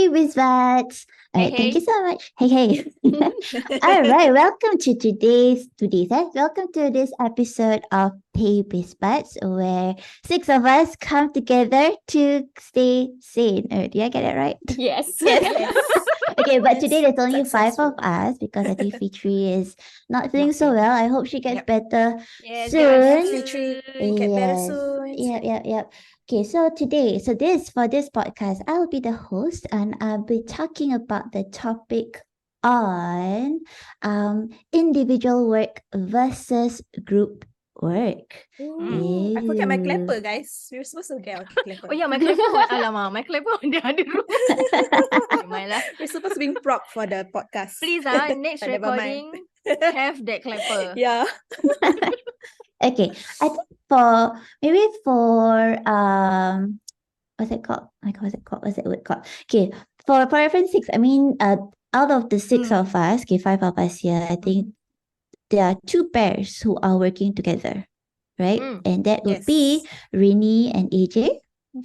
Hey, Biz Buds. All Hey, right, thank you hey. so much. Hey, hey. All right, welcome to welcome to this episode of Hey, Biz Buds, where six of us come together to stay sane. Did I get it right? Yes. Yes. Yes. Okay, but today Yes. there's only five of Successful. us because I think Fitri is not feeling Not so feeling. well. I hope she gets Yep. better Yes, get Yes. better soon. Fitri, soon. get better Yes. soon. Yep. Okay, so for this podcast, I'll be the host and I'll be talking about the topic on individual work versus group work. I forget my Ew. clapper, guys. We're supposed to get our clapper. Oh yeah, my clapper. Alamak, my clapper dia ada rumah. Lah. We're supposed to be prop for the podcast. Please, next But never mind. recording, have that clapper. Yeah. Okay, I think for what's it called? Oh my God, what's that word called? Okay, for reference six, I mean, out of the six of us, okay, five of us here, I think there are two pairs who are working together, right? And that would be Yes. Rini and AJ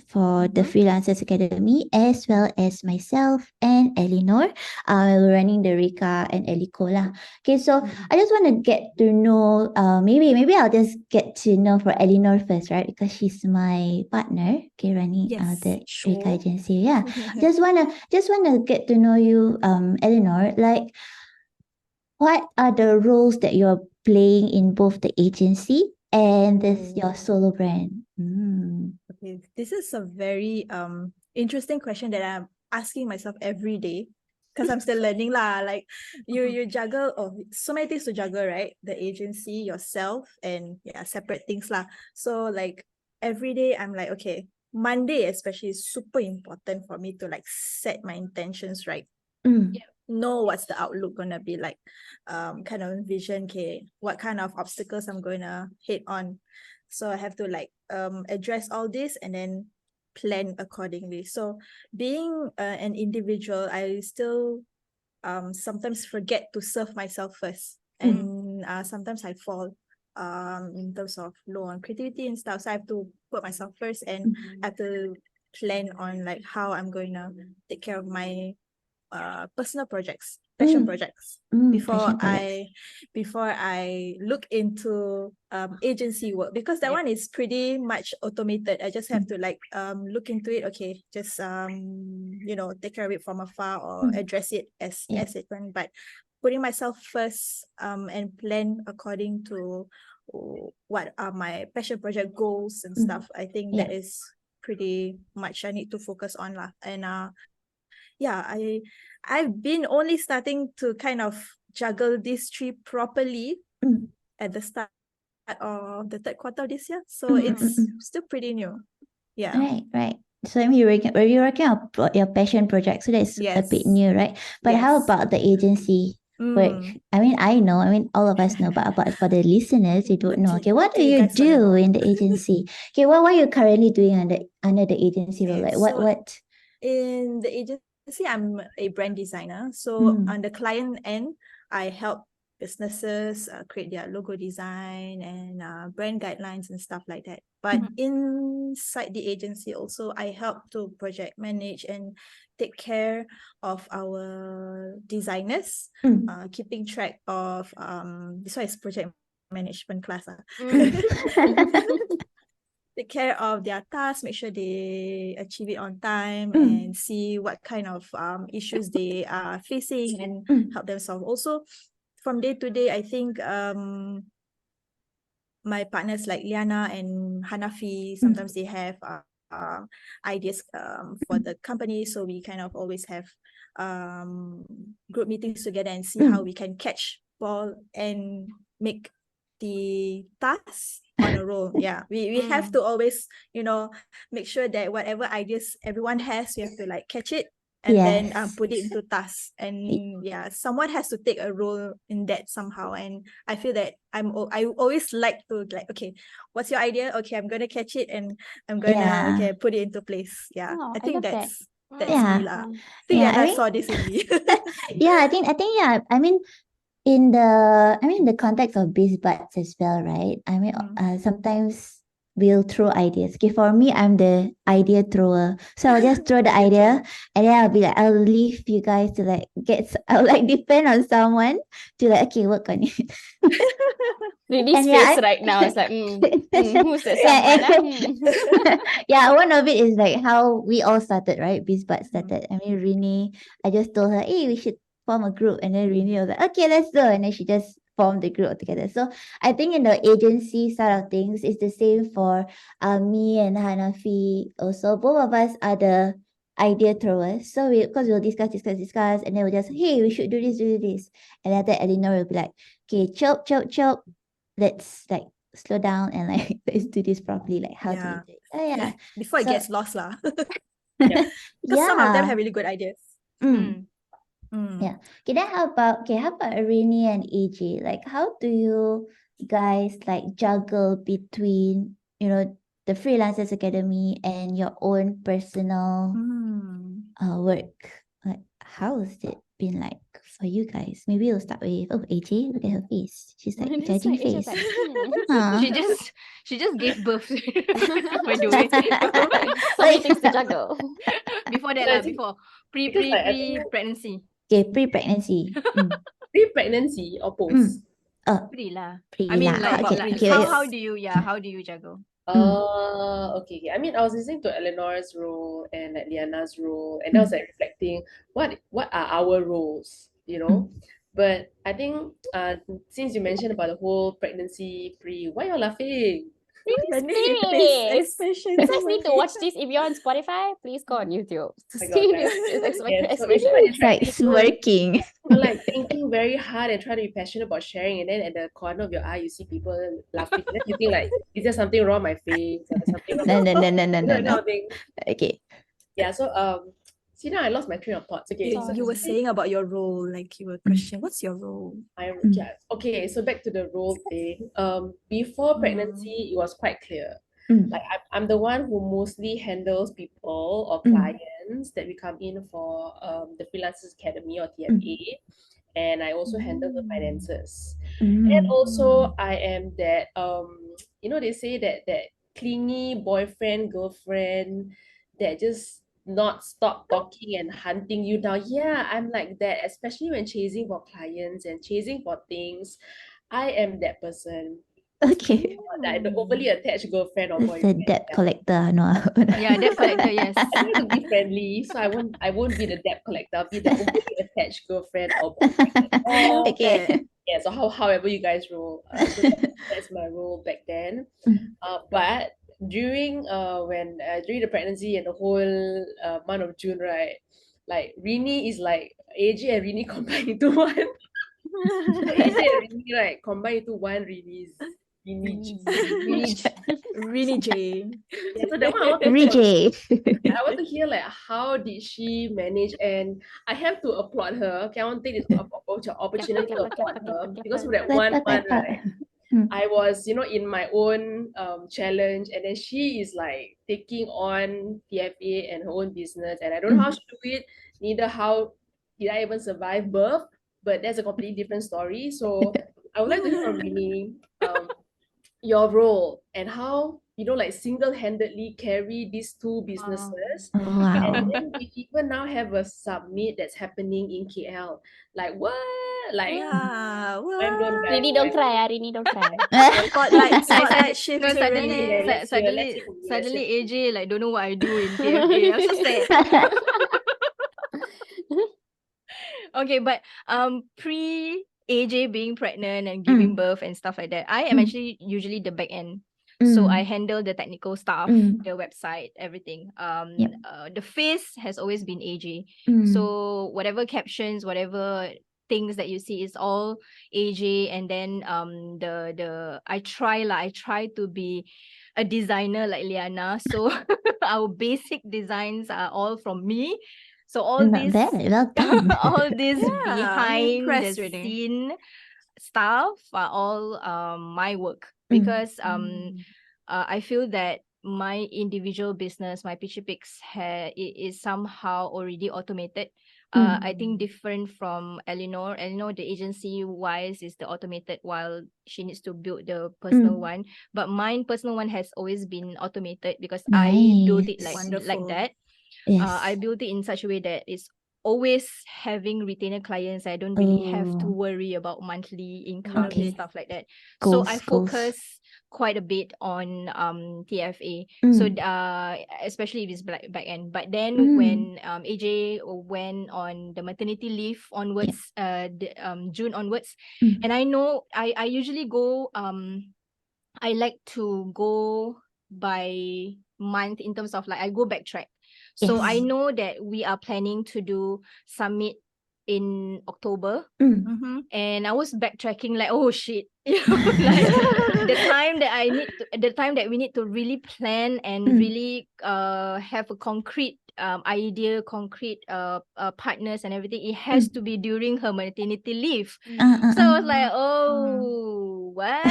for the Mhm. Freelancers Academy, as well as myself and Eleanor. We're running the Rika and Eliko lah. Okay, so I just want to get to know, maybe I'll just get to know for Eleanor first, right? Because she's my partner, okay, running Yes. the Sure. Rika agency. Yeah, just wanna get to know you, Eleanor. Like, what are the roles that you're playing in both the agency and this your solo brand? Okay. This is a very interesting question that I'm asking myself every day because I'm still learning lah. Like you juggle so many things to juggle, right? The agency, yourself, and separate things lah. So like every day I'm like, okay, Monday especially is super important for me to like set my intentions right. Know what's the outlook gonna be like, kind of vision, okay, what kind of obstacles I'm gonna hit on. So I have to like address all this and then plan accordingly. So being an individual, I still sometimes forget to serve myself first, and sometimes I fall in terms of low on creativity and stuff. So I have to put myself first, and I have to plan on like how I'm going to take care of my personal projects, passion projects before I look into agency work, because that one is pretty much automated. I just have to like look into it, okay, just take care of it from afar or address it as it went. But putting myself first and plan according to what are my passion project goals and stuff, I think that is pretty much I need to focus on lah. And I've been only starting to kind of juggle these three properly at the start of the third quarter of this year. So it's still pretty new. Yeah. Right. So I mean, you're working on your passion project, so that's a bit Yes. new, right? But how Yes. about the agency work? I mean, I know. I mean, all of us know, but for the listeners, they don't know. Okay, what do Okay, you you guys wanna do know. in the agency? Okay, what are you currently doing under the agency role? Okay, Like, so what? in the agency, I'm a brand designer. So on the client end, I help businesses create their logo design and brand guidelines and stuff like that. But inside the agency also, I help to project manage and take care of our designers, keeping track of this one is project management class. Take care of their tasks, make sure they achieve it on time, and see what kind of issues they are facing and help them solve. Also, from day to day, I think my partners like Liana and Hanafi, sometimes they have ideas for the company. So we kind of always have group meetings together and see how we can catch ball and make the task on a roll. Yeah, we have to always, make sure that whatever ideas everyone has, we have to like catch it and then put it into tasks. And someone has to take a role in that somehow. And I feel that I always like to like, okay, what's your idea? Okay, I'm gonna catch it and I'm gonna put it into place. Yeah, Oh, I I think love that's Yeah. me lah. I think I saw this in me. I think I mean, in the context of Biz Buds as well, right? I mean, sometimes will throw ideas. Okay, for me, I'm the idea thrower. So I'll just throw the idea and then I'll be like, I'll leave you guys to like I'll like depend on someone to like, okay, work on it. Really And yeah, space right now. It's like, who's that yeah, someone? yeah, one of it is like how we all started, right? Biz Buds Mm. started. I mean, Rini, I just told her, hey, we should form a group. And then Rini was like, okay, let's go. And then she just formed the group together. So I think in the agency side of things, it's the same for me and Hanafi also. Both of us are the idea throwers. So because we'll discuss, and then we'll just, hey, we should do this. And then after that, Eleanor will be like, okay, chop. Let's like slow down and like let's do this properly. Like how do Yeah. you do it? Oh yeah. Before it So gets lost lah. Yeah. Because some of them yeah. have really good ideas. Mm. Mm. Yeah. Okay, then how about Arini and AJ? Like how do you guys like juggle between, the Freelancers Academy and your own personal Mm. work? Like how has it been like for you guys? Maybe we'll start with AJ. Look at her face. She's like That's judging why Asia's face. like, Aw. she just gave birth. By the way, So many things to juggle. before that I lah, think- before because I think pregnancy. Okay, pre-pregnancy. pre-pregnancy or post. Oh, Pre lah. pre I mean, lah. like, Okay, like okay, how wait. do you juggle? Okay. I mean, I was listening to Eleanor's role and like Liana's role, and I was like reflecting what are our roles, But I think since you mentioned about the whole pregnancy why you're laughing? Space. Expression. You guys need to watch this. If you're on Spotify, please go on YouTube to my see God, this Yeah, so it's expression. quite It's like interesting. smirking. You're like thinking very hard and trying to be passionate about sharing, and then at the corner of your eye you see people laughing. Then you think like, is there something wrong with my face? Or there's something wrong No, with no, no, no, no, that no, kind no. of thing. Okay. Yeah, so see now I lost my train of thoughts. Okay, You, so you were saying about your role, like you were questioning, what's your role? okay, so back to the role thing. Before pregnancy, it was quite clear. Like I'm the one who mostly handles people or clients that we come in for the Freelancers Academy or TFA, and I also handle the finances. And also I am that they say that clingy boyfriend girlfriend that just not stop talking and hunting you down. Yeah, I'm like that, especially when chasing for clients and chasing for things. I am that person. Okay. Like the overly attached girlfriend or It's the boyfriend. debt collector, no. Yeah, debt collector, yes. I try to be friendly, so I won't be the debt collector. I'll be the overly attached girlfriend or boyfriend. Okay. Yeah, so however you guys roll. So that's my role back then. But during during the pregnancy and the whole month of June, right? Like Rini is like AJ and Rini combined into one. AJ and Rini like combined into one Rini. Really, Jane. Yeah, so that one I want to Rijay. I want to hear like how did she manage, and I have to applaud her. Okay, I want to take this opportunity to applaud her because of that one month, right? I was, in my own challenge, and then she is like taking on TFA and her own business, and I don't know how she do it, neither how did I even survive birth, but that's a completely different story. So I would like to hear from Rini, your role and how like single-handedly carry these two businesses. Wow. And then we even now have a summit that's happening in KL. Like what? Like Yeah. mind blown, guys. Rini, don't cry. Rini, don't cry. Spotlight shift No, to Renee. let's hear. suddenly AJ like don't know what I do in TFA. I'm so sad. Okay, but pre AJ being pregnant and giving birth and stuff like that, I am actually usually the back end. So I handle the technical stuff, the website, everything. The face has always been AJ. So whatever captions, whatever things that you see is all AJ. And then I try to be a designer like Liana. So our basic designs are all from me. So all Not this bad. Well done. all this I'm behind impressed, the Renee. scene stuff are all my work because I feel that my individual business, my Peachy Picks, is somehow already automated. I think different from Eleanor. Eleanor, the agency wise is the automated, while she needs to build the personal one. But mine personal one has always been automated because I built it like Wonderful. that. I built it in such a way that it's always having retainer clients. I don't really have to worry about monthly income and stuff like that. So I focus quite a bit on TFA. So especially if it's back end. But then when AJ went on the maternity leave onwards, June onwards, and I know I usually go I like to go by month in terms of like I go backtrack. So I know that we are planning to do summit in October. And I was backtracking like, oh shit, you know, like the time that we need to really plan and really have a concrete idea, concrete partners and everything, it has to be during her maternity leave. So I was like, oh, what?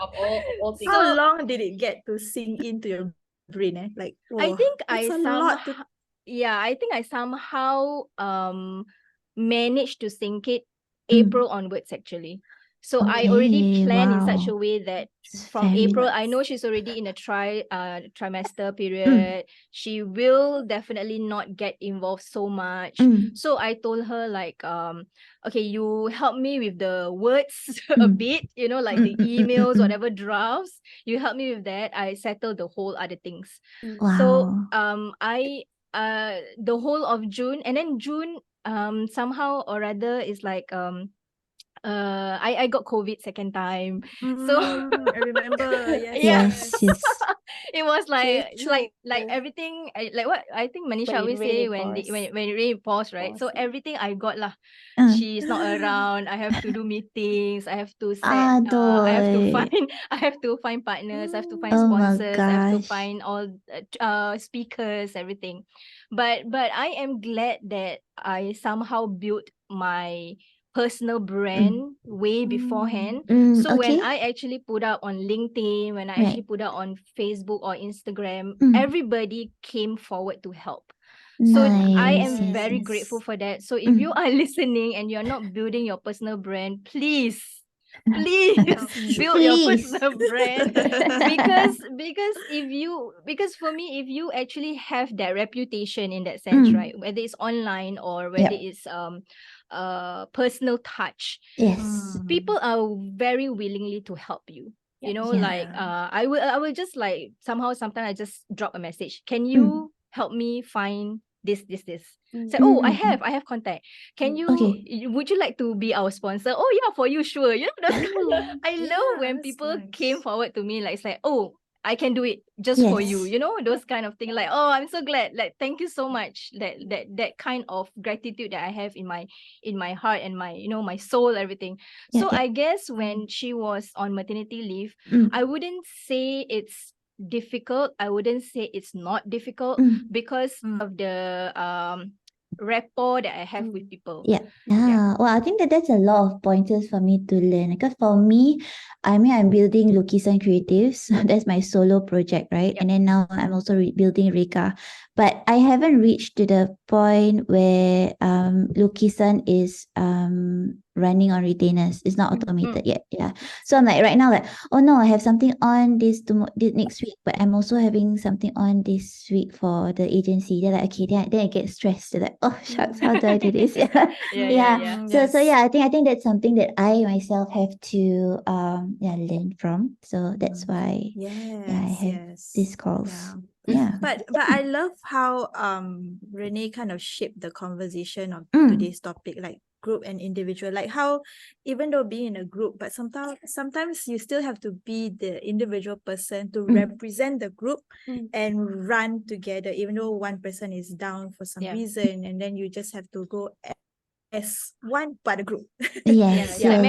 Of all things. How long did it get to sink into your brain? Like, I think I somehow managed to sink it April onwards actually. So I already planned in such a way that from April, I know she's already in a trimester period. She will definitely not get involved so much. So I told her like, okay, you help me with the words a bit, you know, like the emails, whatever drafts. You help me with that. I settle the whole other things. So I the whole of June, and then June somehow or rather is like I got COVID second time. So I remember. Yes. it was like Okay, like everything like what I think Manisha always say when it really pause, right? So everything I got lah. She's not around. I have to do meetings. I have to set. I have to find. I have to find partners. I have to find Oh my sponsors. I have to gosh. find all speakers, everything. But I am glad that I somehow built my personal brand way beforehand. So when I actually put out on LinkedIn, when I actually put out on Facebook or Instagram, everybody came forward to help. So I am very grateful for that. So if you are listening and you're not building your personal brand, please build your personal brand. because for me, if you actually have that reputation in that sense, right, whether it's online or whether it's personal touch, people are very willingly to help you. You know, like I will just like somehow sometimes I just drop a message. Can you help me find this? Say, oh, I have contact. Can you would you like to be our sponsor? Oh yeah, for you, sure. You know, I love when people came forward to me like it's like, oh, I can do it just for you, you know, those kind of thing. Like, oh, I'm so glad. Like, thank you so much. That kind of gratitude that I have in my heart and my, you know, my soul, everything. So I guess when she was on maternity leave, I wouldn't say it's difficult. I wouldn't say it's not difficult because of the rapport that I have with people. Well, I think that's a lot of pointers for me to learn. Because for me, I mean, I'm building Lukisan Creatives. That's my solo project, right? And then now I'm also building Rika. But I haven't reached to the point where Lukisan is running on retainers. It's not automated yet. So I'm like right now, like, oh no, I have something on this next week, but I'm also having something on this week for the agency. They're like, okay, then I get stressed. They're like, oh shucks, how do I do this? So I think that's something that I myself have to learn from. So that's why I have these calls. But I love how Renee kind of shaped the conversation of today's topic, like group and individual. Like how even though being in a group, but sometimes you still have to be the individual person to represent the group and run together, even though one person is down for some reason, and then you just have to go as one part of the group. Marriage. I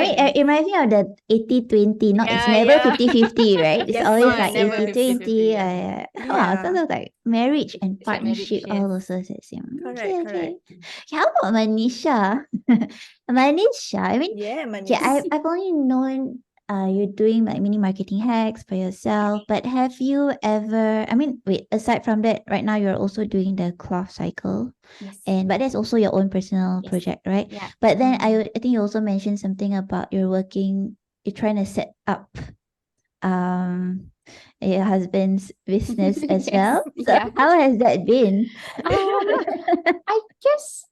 mean, it reminds me of the 80-20. Not it's never 50-50, right? It's always like 80-20. So those like marriage and partnership, all those are the same. Correct. How about Manisha? Manisha, I mean, Manisha. I've only known you're doing like mini marketing hacks for yourself, but have you ever, I mean, wait, aside from that, right now you're also doing the cloth cycle, Yes. but that's also your own personal Yes. project, right? Yeah. But then I think you also mentioned something about you're trying to set up your husband's business as Yes. well. So Yeah. how has that been? I guess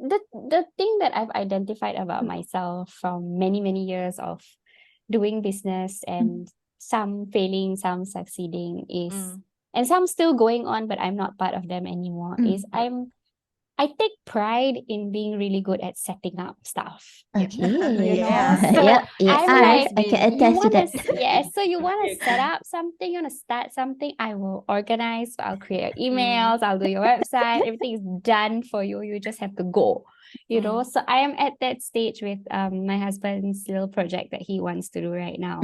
the thing that I've identified about myself from many years of doing business and some failing, some succeeding is and some still going on, but I'm not part of them anymore, is I take pride in being really good at setting up stuff. Okay. You know, Yeah. so Yep, you I'm are. like, I can you attest to want that. to, yeah, so you want to set up something, you want to start something, I will organize, I'll create your emails, I'll do your website, everything is done for you. You just have to go, you know. So I am at that stage with my husband's little project that he wants to do right now.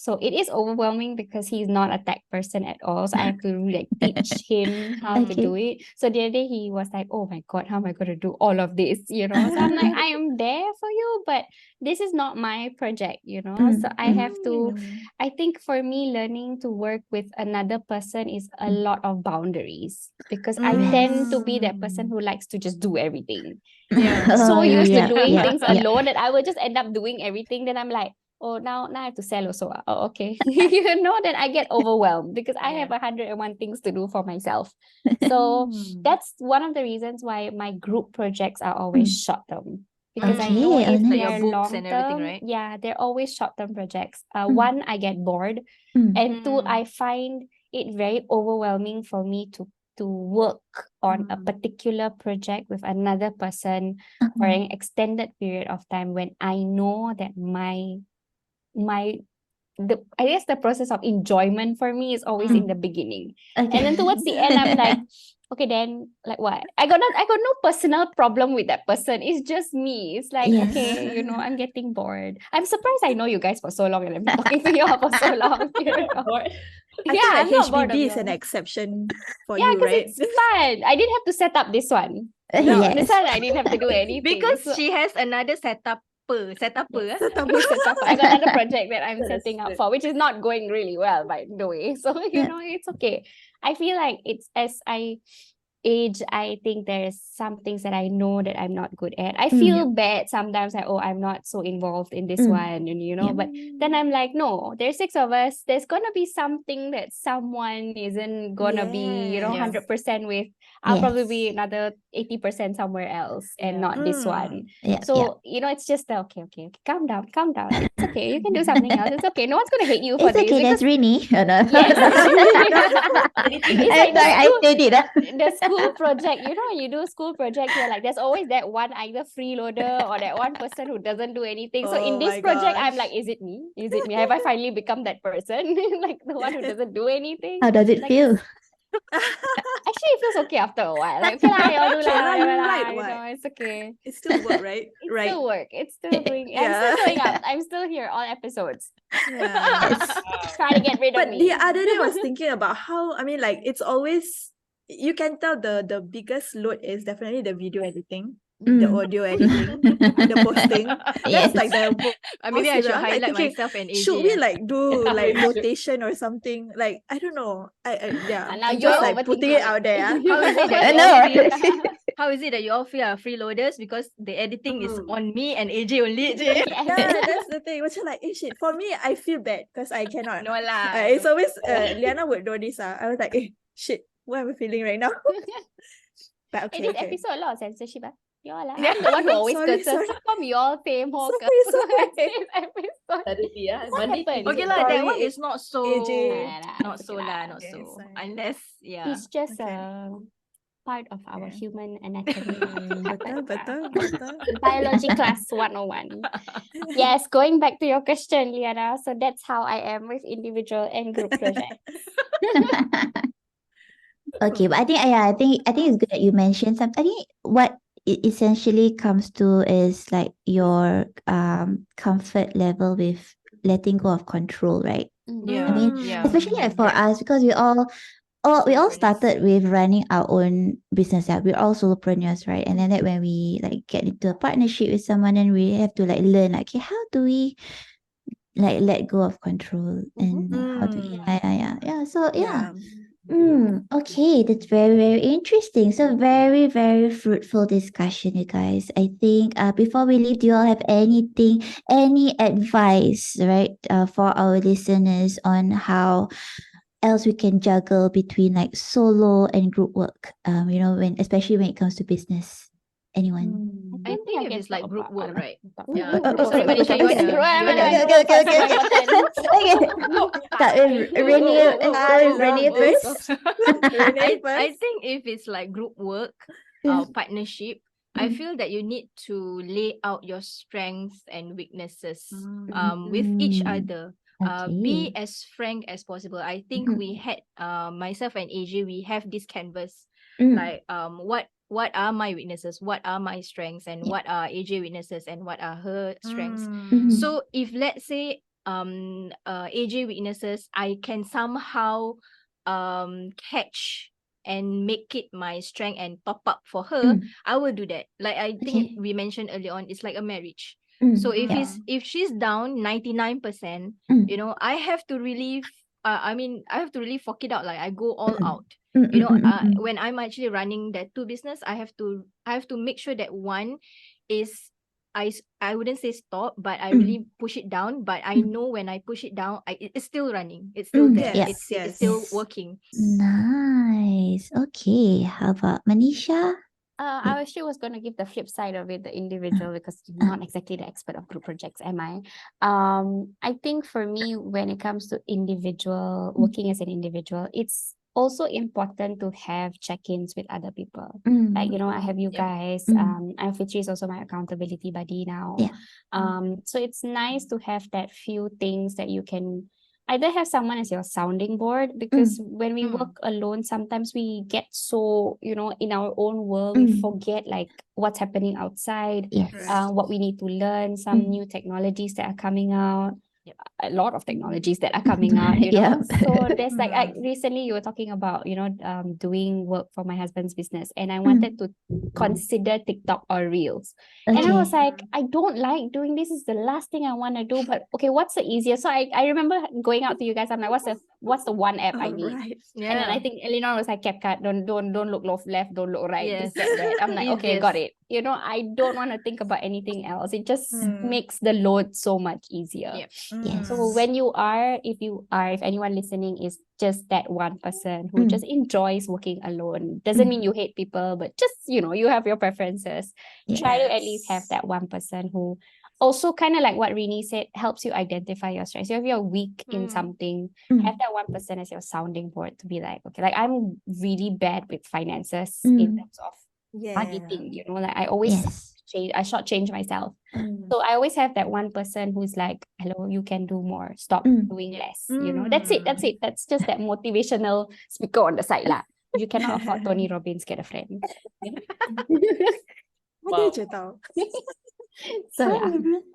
So it is overwhelming because he's not a tech person at all. So I have to like teach him how to do it. So the other day he was like, oh my God, how am I going to do all of this? You know, so I'm like, I am there for you, but this is not my project, you know. So I have to, I think for me, learning to work with another person is a lot of boundaries because I tend to be that person who likes to just do everything. So used to doing things alone that I will just end up doing everything. Then I'm like, oh, now I have to sell also. Oh, okay. You know, then I get overwhelmed because I have 101 things to do for myself. So that's one of the reasons why my group projects are always short term. Because I know Okay, if nice. they're Your books long and everything, term, right? yeah, they're always short term projects. One, I get bored, and two, I find it very overwhelming for me to work on a particular project with another person for an extended period of time when I know that I guess the process of enjoyment for me is always in the beginning. Okay. And then towards the end, I'm like, okay, then like what? I got no personal problem with that person. It's just me. It's like, Yes. okay, you know, I'm getting bored. I'm surprised I know you guys for so long and I've been talking to you all for so long. You know? I Yeah, think I'm like not bored of HBD is you. an exception for Yeah, you, because right? it's fun. I didn't have to set up this one. No, this Yes. one I didn't have to do anything. Because So- she has another setup. Set up. I got another project that I'm setting up for, which is not going really well, by the way. So, you know, it's okay. I feel like it's as I age, I think there's some things that I know that I'm not good at. I feel bad sometimes, like, oh, I'm not so involved in this one, and you know, but then I'm like, no, there's 6 of us. There's gonna be something that someone isn't gonna be, you know, 100% with. I'll probably be another 80% somewhere else and not this one. So, you know, it's just okay, calm down. It's okay. You can do something else. It's okay. No one's gonna hate you for It's this. okay, that's Rini. Oh, no. Yes. It's like I said it. The school project, you know, when you do school project, you're like, there's always that one either freeloader or that one person who doesn't do anything. So in this project, I'm like, is it me? Have I finally become that person? Like the one who doesn't do anything? How does it feel? Actually, it feels okay after a while. Like, okay lah, y'all do lah, you're whatever lah, right, you what? know, it's okay. It's still work, right? It's right. still work. It's still doing. I'm still showing up. I'm still here, all episodes. Trying to get rid of But me. the other day I was thinking about how, I mean, like, it's always, you can tell the biggest load is definitely the video editing, the audio editing, the posting. Yes. That's like the Maybe I should I'm like highlight thinking, myself and AJ. should we like do like rotation or something? Like, I don't know. Yeah. Now I'm you're just like putting it overthinking out there. How is it that I you know. all feel? How is it that you all feel are freeloaders? Because the editing is on me and AJ only. Yeah, that's the thing. Which is like, shit. For me, I feel bad because I cannot. No lah. It's always Liana would know this. I was like, shit, what am I feeling right now? But okay, In this okay. episode, a lot of censorship. Y'all lah. I'm the one who always Sorry, curses. sorry. How come y'all same whole Sorry. same episode? What Monday, happened? Okay Tuesday. lah, that Sorry, one is not so, AJ. not so lah, not Okay, so. sorry. Unless, yeah. It's just Okay. a part of our Yeah. human anatomy. Betul. Biology class 101. Yes, going back to your question, Liana. So that's how I am with individual and group projects. Okay, but I think it's good that you mentioned something. I think what it essentially comes to is like your comfort level with letting go of control, right? Yeah. I mean, yeah. especially like for us, because we all started with running our own business. Yeah, we're all solopreneurs, right? And then that when we like get into a partnership with someone, then we have to like learn like, okay, how do we like let go of control and how to yeah. So yeah. Okay, that's very, very interesting. So very, very fruitful discussion, you guys. I think before we leave, do you all have anything, any advice, right, for our listeners on how else we can juggle between like solo and group work? When especially when it comes to business. Anyone? I don't think I if can it's like talk group about work, right? group Yeah. work. Sorry, Manisha, you okay, wanna okay, okay, okay, Personal okay. important. Okay. Renee first. Renee I first. think if it's like group work, Yeah. partnership, I feel that you need to lay out your strengths and weaknesses with each other. Be Okay. as frank as possible. I think we had myself and AJ, we have this canvas like what are my weaknesses, what are my strengths, and what are AJ weaknesses and what are her strengths. So if let's say AJ weaknesses, I can somehow catch and make it my strength and top up for her, I will do that. Like I think we mentioned earlier on, it's like a marriage. So if she's down 99%, I have to really I have to really fork it out. Like I go all out. When I'm actually running that two business, I have to make sure that one is I wouldn't say stop, but I really push it down. But I know when I push it down, it's still running. It's still there. Yes, It's still yes. working. Nice. Okay. How about Manisha? I actually was going to give the flip side of it, the individual, because I'm not exactly the expert of group projects, am I? I think for me, when it comes to individual, working as an individual, it's also important to have check-ins with other people. Like, I have you guys. And Fitri is also my accountability buddy now. Yeah. So it's nice to have that few things that you can either have someone as your sounding board, because when we work alone, sometimes we get so, in our own world, we forget like what's happening outside, Yes. what we need to learn, some new technologies that are coming out. A lot of technologies that are coming out, so there's like recently you were talking about doing work for my husband's business, and I wanted to consider TikTok or Reels. And I was like, I don't like doing this. Is the last thing I want to do, but okay, what's the easiest? So I remember going out to you guys, I'm like, what's the one app I need? And then I think Eleanor was like, CapCut, don't look left, don't look right, Yes. this, that. I'm like, okay, got it. I don't want to think about anything else. It just makes the load so much easier. Yep. Yes. So if anyone listening is just that one person who just enjoys working alone, doesn't mean you hate people, but just, you have your preferences. Try to at least have that one person who also, kind of like what Rini said, helps you identify your strengths. So if you're weak in something, have that one person as your sounding board to be like, okay, like I'm really bad with finances in terms of budgeting, like I always I shortchange myself. So I always have that one person who's like, hello, you can do more, stop doing less. That's it. That's just that motivational speaker on the side lah. You cannot afford Tony Robbins, get a friend. Wow. So yeah.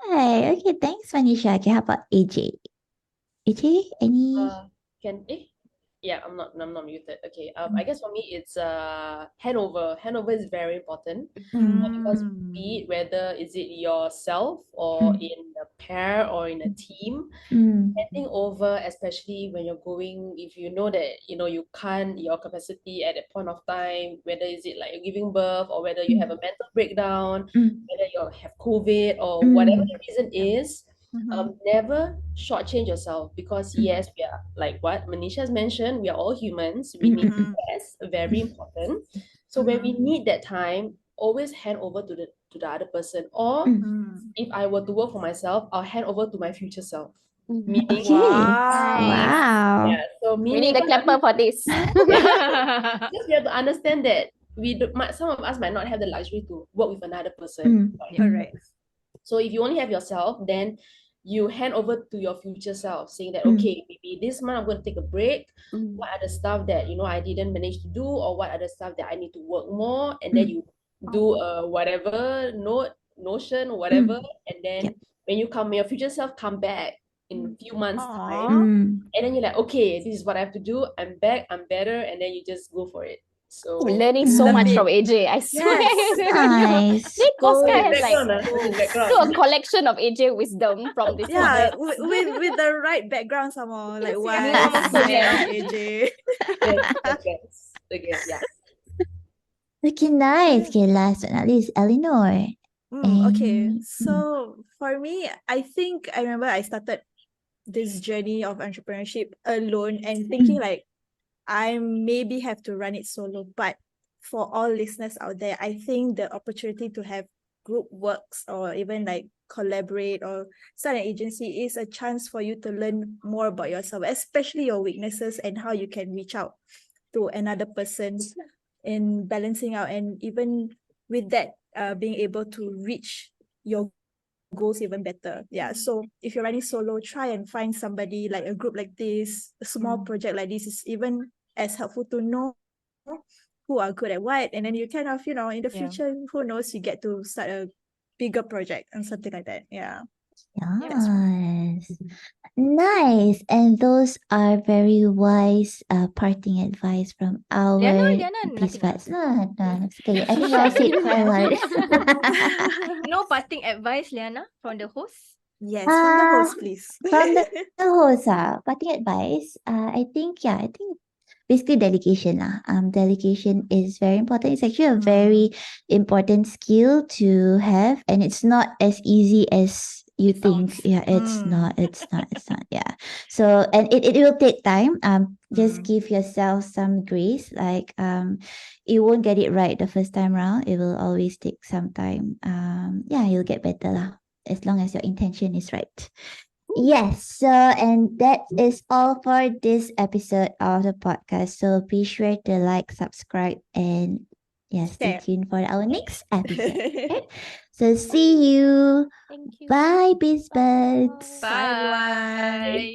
Right. Okay, thanks, Manisha. Okay, how about AJ? AJ, any? Yeah, I'm not muted. Okay. I guess for me it's handover. Handover is very important. Because be it whether is it yourself or in a pair or in a team, handing over, especially when you're going, if you know that you can't your capacity at that point of time, whether is it like you're giving birth or whether you have a mental breakdown, whether you have COVID or whatever the reason is. Never shortchange yourself, because yes, we are like what Manisha has mentioned, we are all humans, we need rest, very important. So when we need that time, always hand over to the other person. Or if I were to work for myself, I'll hand over to my future self. Meaning, Wow. yeah, so We meaning need a clapper for this. because we have to understand that some of us might not have the luxury to work with another person. Correct. So if you only have yourself, then you hand over to your future self, saying that, okay, maybe this month I'm going to take a break. What are the stuff that, I didn't manage to do, or what are the stuff that I need to work more? And then you do whatever, notion, whatever. And then when your future self come back in a few months' time, and then you're like, okay, this is what I have to do. I'm back, I'm better. And then you just go for it. So Learning so Love much it. from AJ, I swear. Yes. Nice. Think Oscar Gold. has like background. a collection of AJ wisdom from this Yeah, podcast. with the right background somehow, like Yes, wise, yes. young AJ. Yes, again, yeah. Okay, nice. Okay, last but not least, Eleanor. Okay, And so for me, I think I remember I started this journey of entrepreneurship alone and thinking like I maybe have to run it solo. But for all listeners out there, I think the opportunity to have group works or even like collaborate or start an agency is a chance for you to learn more about yourself, especially your weaknesses and how you can reach out to another person in balancing out, and even with that, being able to reach your goals even better. Yeah. So if you're running solo, try and find somebody like a group like this, a small project like this is even as helpful to know who are good at what. And then you kind of, in the future, who knows, you get to start a bigger project and something like that. Yeah. yes. Nice. And those are very wise parting advice from our Liana, Biz nothing Buds. else. No, it's okay. I think y'all said quite a lot. No parting advice, Liana, from the host? Yes, from the host, please. From the host, parting advice. I think basically delegation lah. Delegation is very important. It's actually a very important skill to have, and it's not as easy as you It think. sounds. Yeah, it's not. Yeah. So, and it will take time. Just give yourself some grace. Like you won't get it right the first time round. It will always take some time. Yeah, you'll get better lah, as long as your intention is right. Yes, so and that is all for this episode of the podcast. So be sure to like, subscribe, and stay Share. tuned for our next episode. Okay? So see you. Thank you. Bye, Biz Buds. Bye, everyone. Bye.